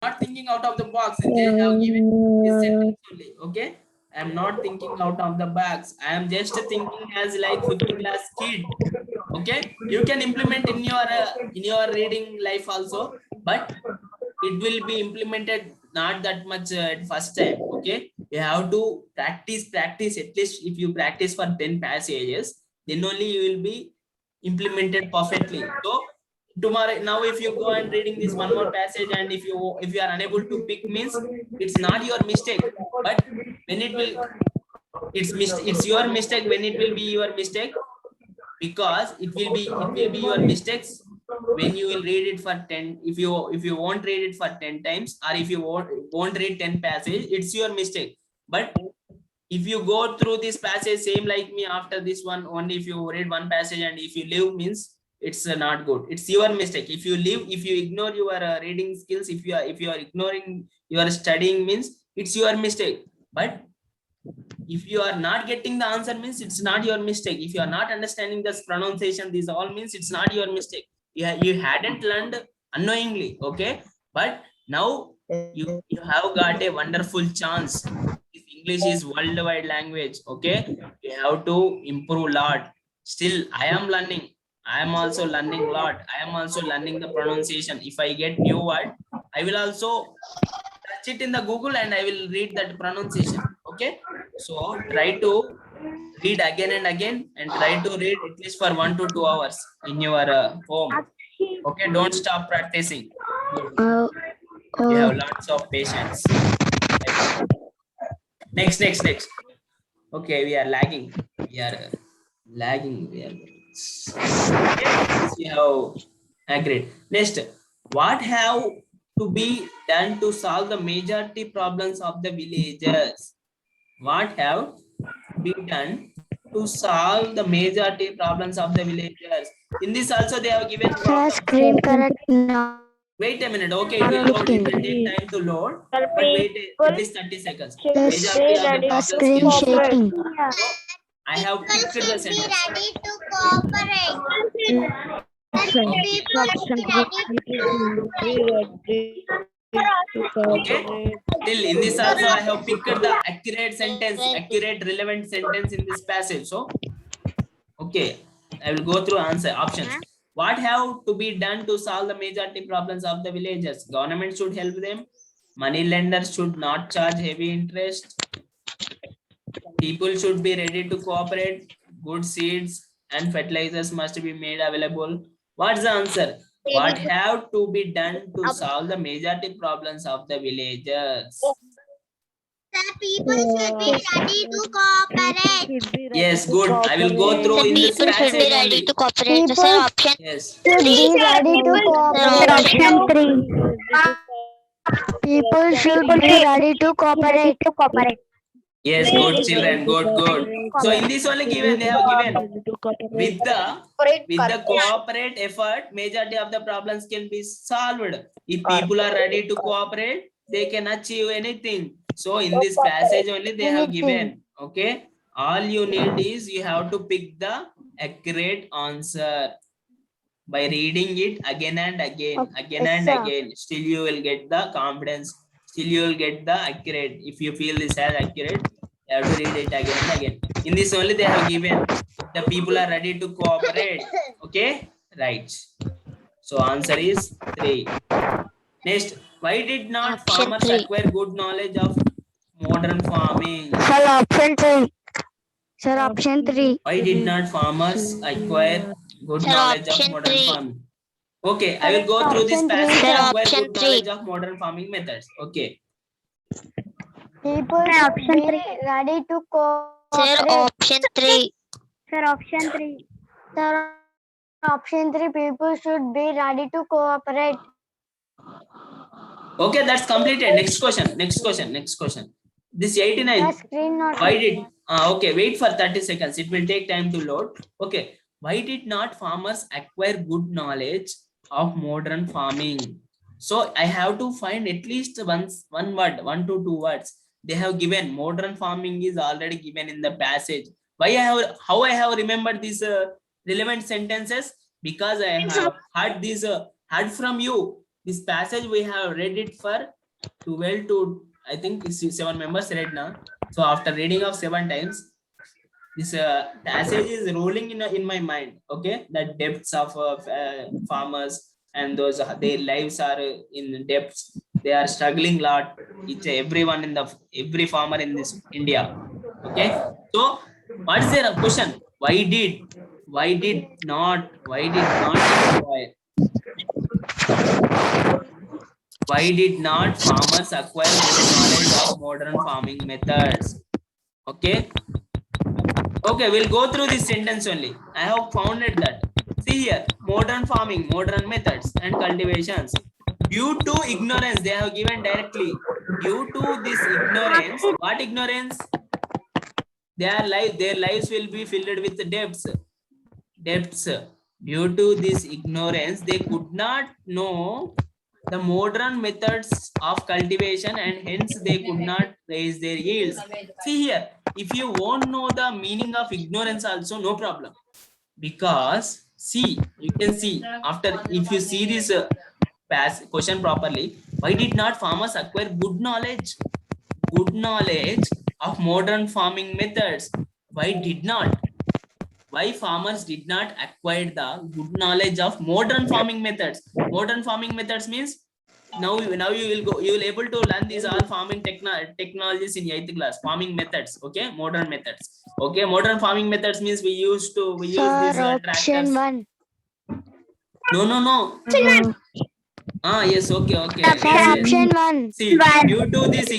not thinking out of the box. They have given this sentence only. Okay, I am not thinking out of the box. I am just thinking as like fifth class kid. Okay, you can implement in your reading life also, but it will be implemented not that much at first time. Okay, you have to practice. At least if you practice for 10 passages, then only you will be implemented perfectly. So tomorrow, now if you go and reading this one more passage, and if you are unable to pick, means it's not your mistake, but when it will, it's your mistake when it will be your mistake, because it will be your mistakes when you will read it for 10. If you won't read it for 10 times, or if you won't read 10 passage, it's your mistake. But if you go through this passage same like me, after this one only, if you read one passage and if you leave, means it's not good. It's your mistake. If you leave, if you ignore your reading skills, if you are ignoring your studying, means it's your mistake. But if you are not getting the answer, means it's not your mistake. If you are not understanding this pronunciation, these all, means it's not your mistake. You hadn't learned unknowingly. Okay, but now you have got a wonderful chance. English is worldwide language. Okay, you have to improve a lot. Still I am learning. I am also learning a lot. I am also learning the pronunciation. If I get new word, I will also search it in the Google and I will read that pronunciation. Okay, so try to read again and again, and try to read at least for 1 to 2 hours in your home. Okay, don't stop practicing. Good. Uh, You uh, have lots of patience. Next. Okay, we are lagging. We are lagging. Okay, this we have agreed. Next, what have to be done to solve the majority problems of the villagers? What have to be done to solve the majority problems of the villagers? In this also they have given sir, problems. screen correct now. Wait a minute. Okay, it I'm will load. It looking. will take time to load, The but wait at people least 30 seconds. The, should Majority be of the ready to problems screen can be solved. cooperate. shaking. So I have picked the Should be sentence. ready to cooperate. Okay. People should be Okay. Till in this also I have picked the accurate sentence, accurate relevant sentence in this passage. So okay, I will go through answer options. What have to be done to solve the majority problems of the villagers? Government should help them. Money lenders should not charge heavy interest. People should be ready to cooperate. Good seeds and fertilizers must be made available. What's the answer? What have to be done to solve the majority problems of the villagers? The people should be ready to cooperate. Yes, good. I will go through in this People should be passage ready only. to cooperate. Sir, people option Yes. should be ready to sir, cooperate. option People should be ready to cooperate. Yes, good children. Good. So in this only given, they have given with the cooperate effort, majority of the problems can be solved. If people are ready to cooperate, they can achieve anything. So in this passage only they have given. Okay, all you need is you have to pick the accurate answer by reading it again and again, again. Still you will get the confidence. Still you will get the accurate. If you feel this as accurate, you have to read it again and again. In this only they have given the people are ready to cooperate. Okay, right. So answer is 3. Next, why did not option farmers 3. acquire good knowledge of modern farming? Sir, option 3. Sir, option 3. Why did not farmers acquire good Sir, knowledge of option modern 3. farming? Okay, I will go through this Option 3, passage. Sir, sir. Acquire option good 3. knowledge of modern farming methods. Okay. People should be ready to Sir, cooperate. option 3. Sir, option 3. Sir, option 3. People should be ready to cooperate. Okay, that's completed. Next question. This 89. The screen not Why did okay, wait for 30 seconds. It will take time to load. Okay. Why did not farmers acquire good knowledge of modern farming? So I have to find at least one word, 1 to 2 words. They have given modern farming is already given in the passage. How I have remembered these relevant sentences? Because I have heard from you. This passage we have read it for 12 to, I think 7 members read now. So after reading of 7 times, this passage is rolling in my mind. Okay, the depths of farmers and those their lives are in depths. They are struggling lot. It's everyone in the every farmer in this India. Okay, so what is their question? Why did not acquire? Why did not farmers acquire good knowledge of modern farming methods? Okay. Okay, we'll go through this sentence only. I have founded that. See here, modern farming, modern methods and cultivations. Due to ignorance, they have given directly. Due to this ignorance, what ignorance? Their lives will be filled with depths. Depths. Due to this ignorance, they could not know the modern methods of cultivation and hence they could not raise their yields. See here, if you won't know the meaning of ignorance also, no problem. Because see, you can see after, if you see this question properly, why did not farmers acquire good knowledge of modern farming methods? Why farmers did not acquire the good knowledge of modern farming methods? Modern farming methods means now you will able to learn these all farming technologies in 8th class. Farming methods, okay, modern methods. Okay, modern farming methods means we use these Sir, tractors. option 1. No. Yes, okay. Sir, Yes. option 1. See, due to this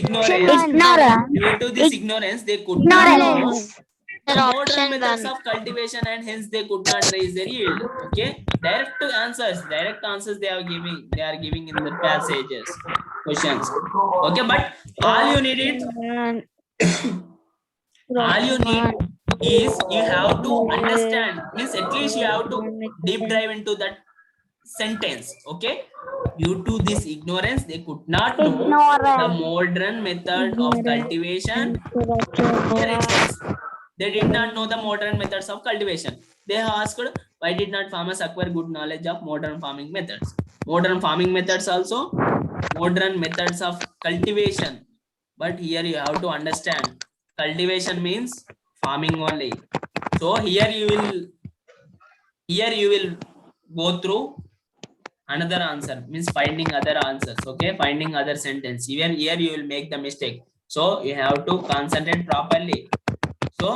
ignorance, they could not know the modern methods of cultivation and hence they could not raise their yield. Okay, direct answers they are giving in the passages, questions. Okay, but all you need is you have to understand, means at least you have to deep dive into that sentence. Okay, due to this ignorance, they could not know the modern method of cultivation. Here it says, they did not know the modern methods of cultivation. They asked, why did not farmers acquire good knowledge of modern farming methods? Modern farming methods also, modern methods of cultivation. But here you have to understand, cultivation means farming only. So here you will go through another answer, means finding other answers. Okay, finding other sentence. Even here you will make the mistake. So you have to concentrate properly. So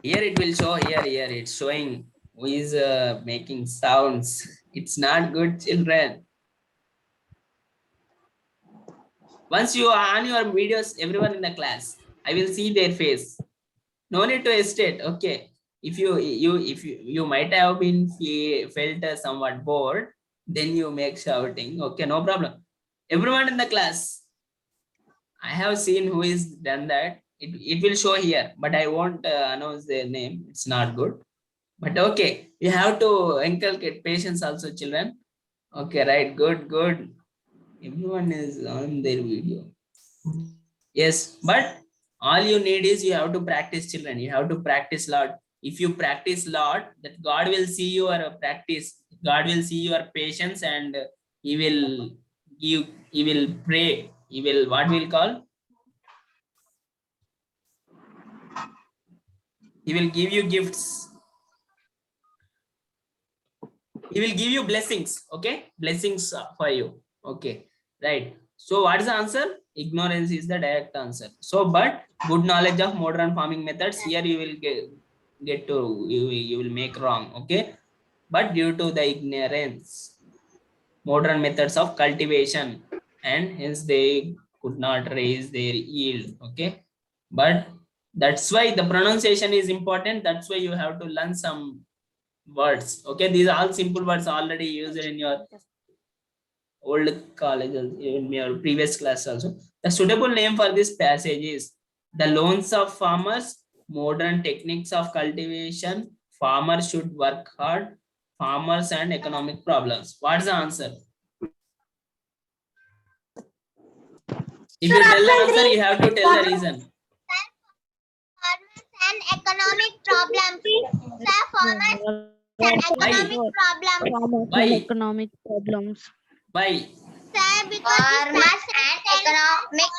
here it will show, here it's showing who is making sounds. It's not good, children. Once you are on your videos, everyone in the class, I will see their face. No need to hesitate. Okay, if you might have been felt somewhat bored, then you make shouting. Okay, no problem. Everyone in the class, I have seen who is done that. It will show here, but I won't announce their name. It's not good. But okay, you have to inculcate patience also, children. Okay, right, good. Everyone is on their video. Yes, but all you need is you have to practice, children. You have to practice a lot. If you practice a lot, that God will see your practice. God will see your patience, and He will pray. He will, what we'll call? He will give you gifts. He will give you blessings. Okay, blessings for you. Okay, right. So what is the answer? Ignorance is the direct answer. So, but good knowledge of modern farming methods, here you will get to, you will make wrong. Okay, but due to the ignorance, modern methods of cultivation, and hence they could not raise their yield. Okay, but that's why the pronunciation is important. That's why you have to learn some words. Okay, these are all simple words already used in your old colleges, in your previous class also. The suitable name for this passage is the loans of farmers, modern techniques of cultivation, farmers should work hard, farmers and economic problems. What's the answer? If you tell the answer, you have to tell the reason. and economic problems. Sir, farmers and economic problems. Why? Economic problems. Why? Sir, because farmers and economic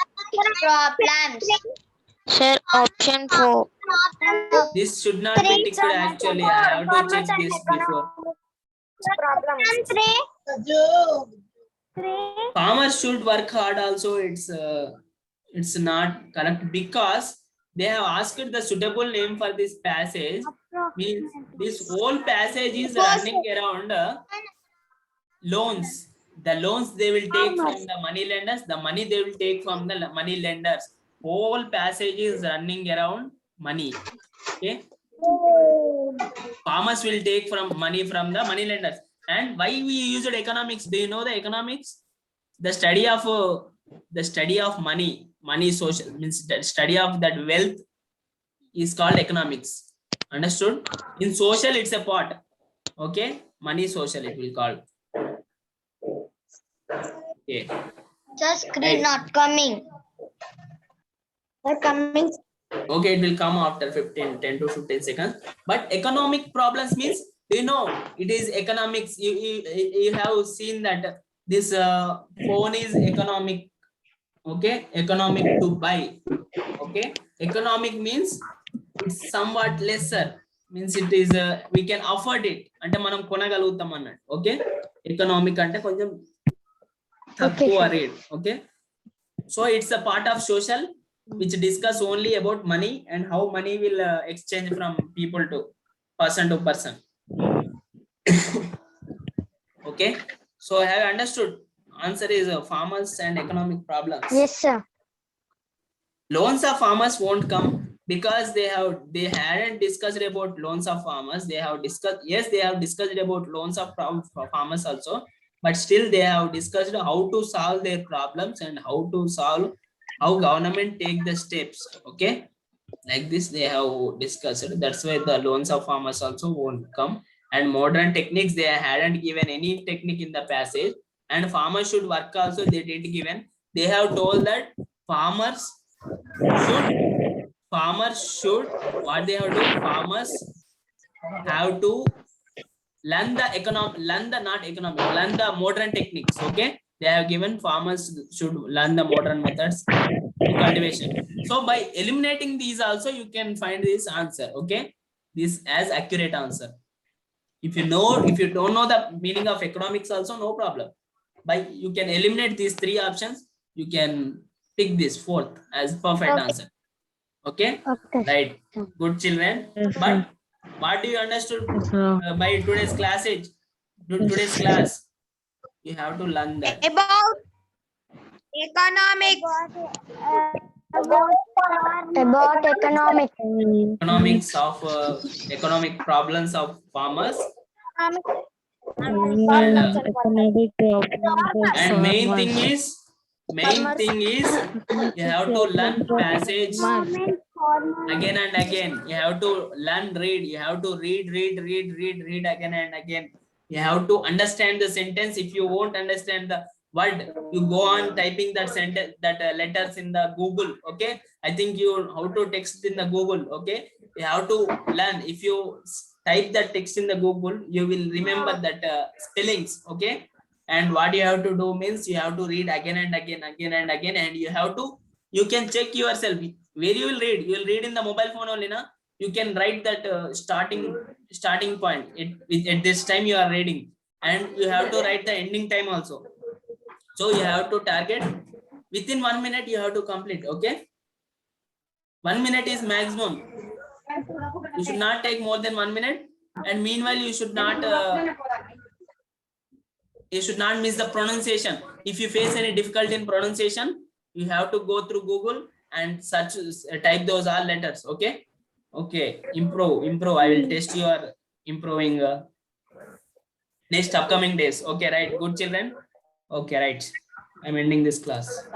problems. Sir, option 4. This should not be ticked actually. I have to check this before. Farmers should work hard also. It's not correct because they have asked the suitable name for this passage. Means this whole passage is running around loans. The loans they will take from the money lenders, the money they will take from the money lenders. Whole passage is running around money. Okay. Farmers will take from money from the money lenders. And why we used economics? Do you know the economics? The study of money. Money social means the study of that wealth is called economics. Understood? In social, it's a part. Okay, money social it will call. Okay. Just screen not coming. They're coming. Okay, it will come after 10 to 15 seconds. But economic problems means, you know, it is economics. You have seen that this phone is economic. Okay, economic to buy. Okay, economic means it's somewhat lesser. Means it is we can afford it. Ante manam konagalugutam annattu. Okay, economic ante koncham takkuva rate. Okay, so it's a part of social which discuss only about money and how money will exchange from people to person. Okay, so I have understood. Answer is farmers and economic problems. Yes, sir. Loans of farmers won't come because they hadn't discussed about loans of farmers. They have discussed about loans of farmers also, but still they have discussed how to solve their problems and how government take the steps. Okay, like this they have discussed. That's why the loans of farmers also won't come. And modern techniques, they hadn't given any technique in the passage. And farmers should work also, they didn't given. They have told that farmers should what they have to do. Farmers have to learn the modern techniques. Okay, they have given farmers should learn the modern methods to cultivation. So by eliminating these also you can find this answer. Okay, this as accurate answer. If you don't know the meaning of economics also, no problem. By you can eliminate these three options, you can pick this fourth as perfect answer. Okay, right? Good children. But what do you understood by today's class? Today's class, you have to learn that About economics. About economics of economic problems of farmers. Economic problems. And main thing is you have to learn passage again and again. You have to read. You have to read again and again. You have to understand the sentence. If you won't understand the word, you go on typing that sentence, letters in the Google. Okay, I think you how to text in the Google. Okay, you have to learn. If you type that text in the Google, you will remember that spellings. Okay, and what you have to do means you have to read again and again, and you can check yourself where you will read. You will read in the mobile phone only, na? You can write that starting point. At this time you are reading, and you have to write the ending time also. So you have to target within 1 minute. You have to complete. Okay, 1 minute is maximum. You should not take more than 1 minute. And meanwhile, you should not miss the pronunciation. If you face any difficulty in pronunciation, you have to go through Google and search, type those all letters. Okay, improve. I will test your improving next upcoming days. Okay, right? Good children. Okay, right. I'm ending this class.